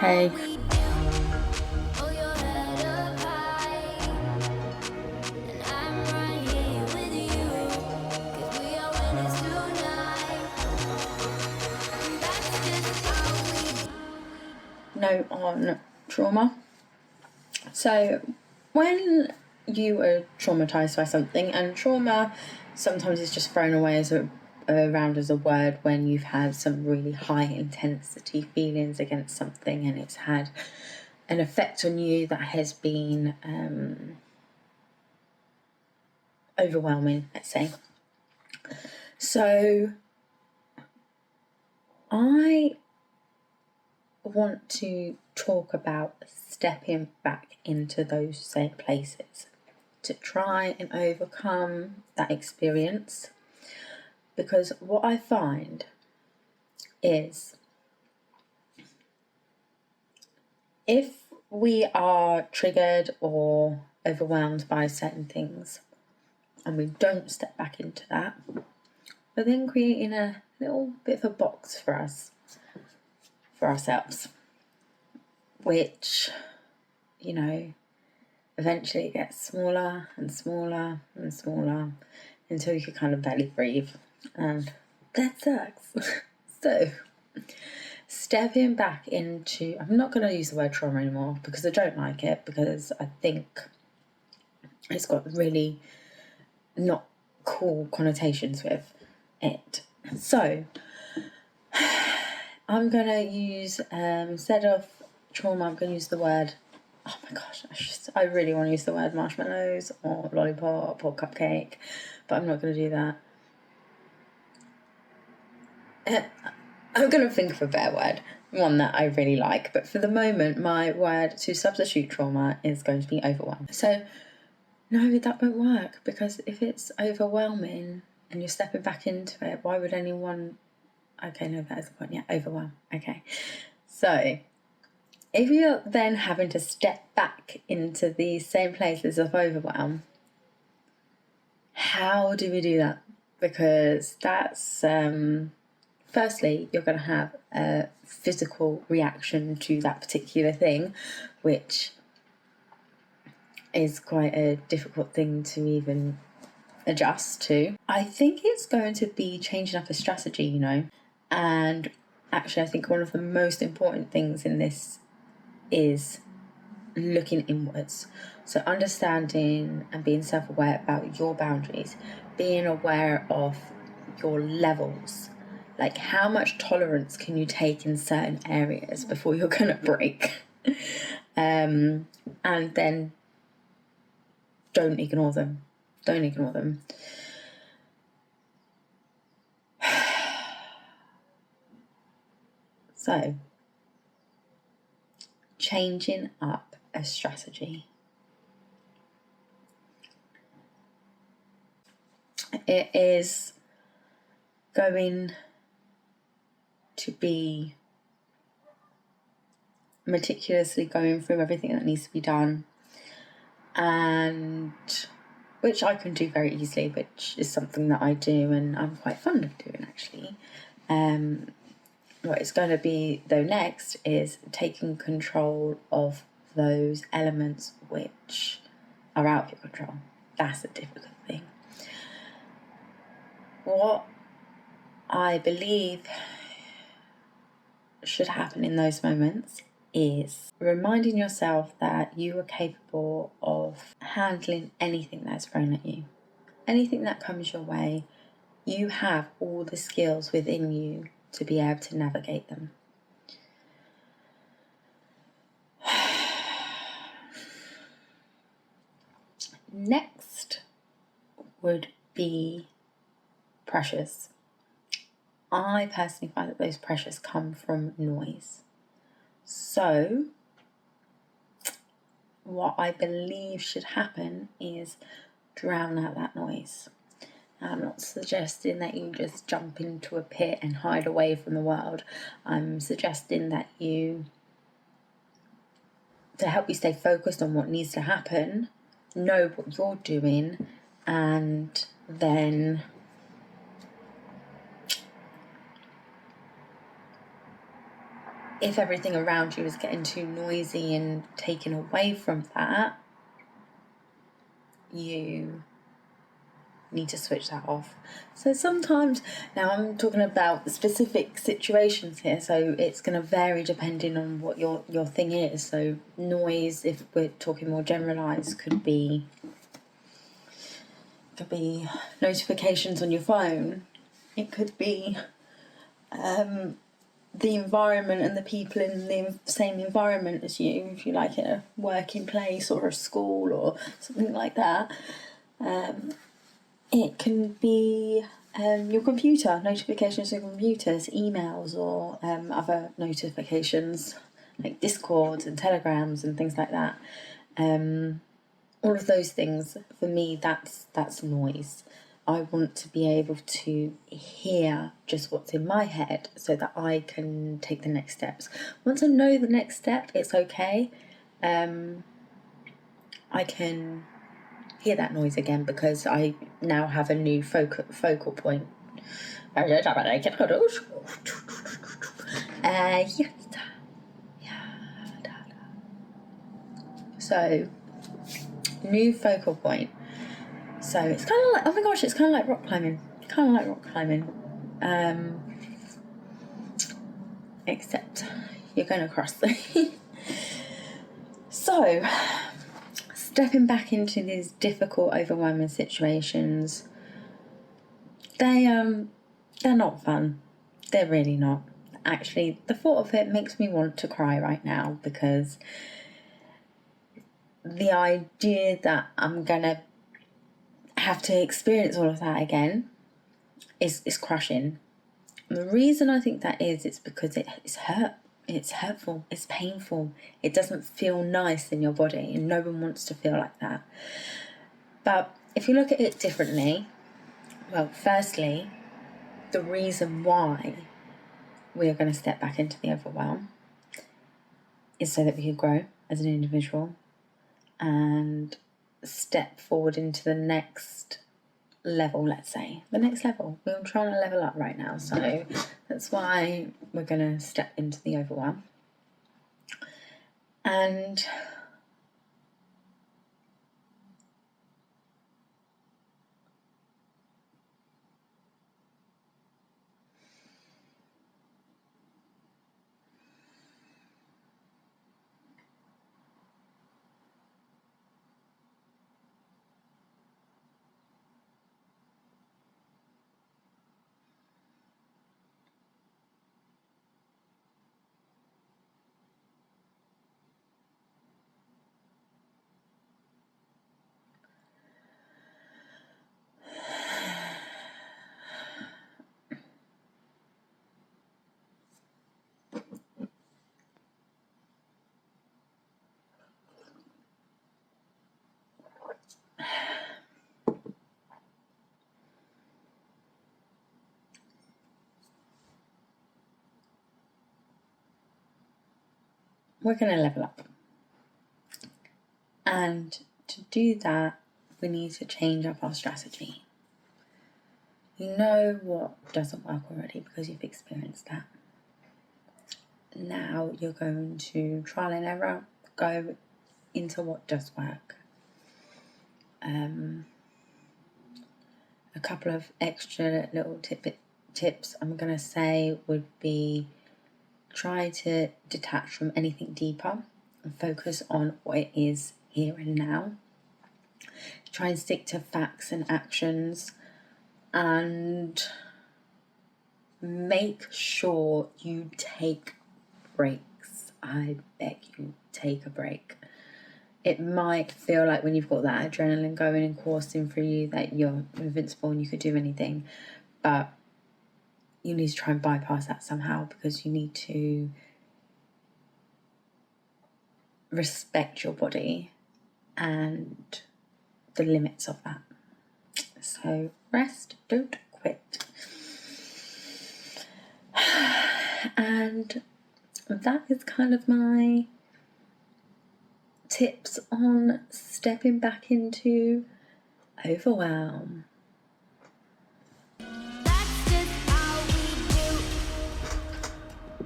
okay. Note on trauma. So when you are traumatized by something, and trauma sometimes is just thrown away around as a word when you've had some really high intensity feelings against something and it's had an effect on you that has been overwhelming, let's say. So I want to talk about stepping back into those same places to try and overcome that experience, because what I find is if we are triggered or overwhelmed by certain things and we don't step back into that, we're then creating a little bit of a box for ourselves, which, you know, eventually it gets smaller and smaller and smaller until you can kind of barely breathe, and that sucks. So stepping back into, I'm not going to use the word trauma anymore because I don't like it, because I think it's got really not cool connotations with it. So I'm going to use, instead of trauma, I'm going to use the word, oh my gosh, I really want to use the word marshmallows or lollipop or cupcake, but I'm not going to do that. I'm going to think of a better word, one that I really like, but for the moment, my word to substitute trauma is going to be overwhelm. So, no, that won't work, because if it's overwhelming and you're stepping back into it, why would anyone... Okay, no, that is the point. Yeah, overwhelm. Okay. So, if you're then having to step back into these same places of overwhelm, how do we do that? Because that's... firstly, you're going to have a physical reaction to that particular thing, which is quite a difficult thing to even adjust to. I think it's going to be changing up a strategy, you know, and actually I think one of the most important things in this is looking inwards. So understanding and being self-aware about your boundaries, being aware of your levels. Like, how much tolerance can you take in certain areas before you're going to break? And then don't ignore them. Don't ignore them. So, changing up a strategy. It is going to be meticulously going through everything that needs to be done, and which I can do very easily, which is something that I do and I'm quite fond of doing, actually. What it's going to be though next is taking control of those elements which are out of your control. That's a difficult thing. What I believe should happen in those moments is reminding yourself that you are capable of handling anything that's thrown at you. Anything that comes your way, you have all the skills within you to be able to navigate them. Next would be pressures. I personally find that those pressures come from noise. So, what I believe should happen is drown out that noise. I'm not suggesting that you just jump into a pit and hide away from the world. I'm suggesting that you, to help you stay focused on what needs to happen, know what you're doing, and then if everything around you is getting too noisy and taken away from that, you need to switch that off. So sometimes, now I'm talking about specific situations here, so it's going to vary depending on what your thing is. So noise, if we're talking more generalised, could be notifications on your phone. It could be the environment and the people in the same environment as you, if you like, in a working place or a school or something like that. It can be your computer, notifications on computers, emails, or other notifications like Discords and Telegrams and things like that. All of those things, for me, that's noise. I want to be able to hear just what's in my head so that I can take the next steps. Once I know the next step, it's okay. I can hear that noise again because I now have a new focal point. So, new focal point. So it's kind of like, oh my gosh, it's kind of like rock climbing. Except you're going across the... So, stepping back into these difficult, overwhelming situations, they're not fun. They're really not. Actually, the thought of it makes me want to cry right now, because the idea that I'm going to have to experience all of that again is crushing. And the reason I think that is, it's because it's hurtful, it's painful, it doesn't feel nice in your body, and no one wants to feel like that. But if you look at it differently, well, firstly, the reason why we are going to step back into the overwhelm is so that we can grow as an individual and step forward into the next level, let's say. The next level. We're trying to level up right now, so that's why we're going to step into the overwhelm. And we're going to level up. And to do that, we need to change up our strategy. You know what doesn't work already because you've experienced that. Now you're going to trial and error, go into what does work. A couple of extra little tips I'm going to say would be, try to detach from anything deeper and focus on what it is here and now. Try and stick to facts and actions, and make sure you take breaks. I beg you, take a break. It might feel like when you've got that adrenaline going and coursing through you that you're invincible and you could do anything, but you need to try and bypass that somehow, because you need to respect your body and the limits of that. So rest, don't quit. And that is kind of my tips on stepping back into overwhelm.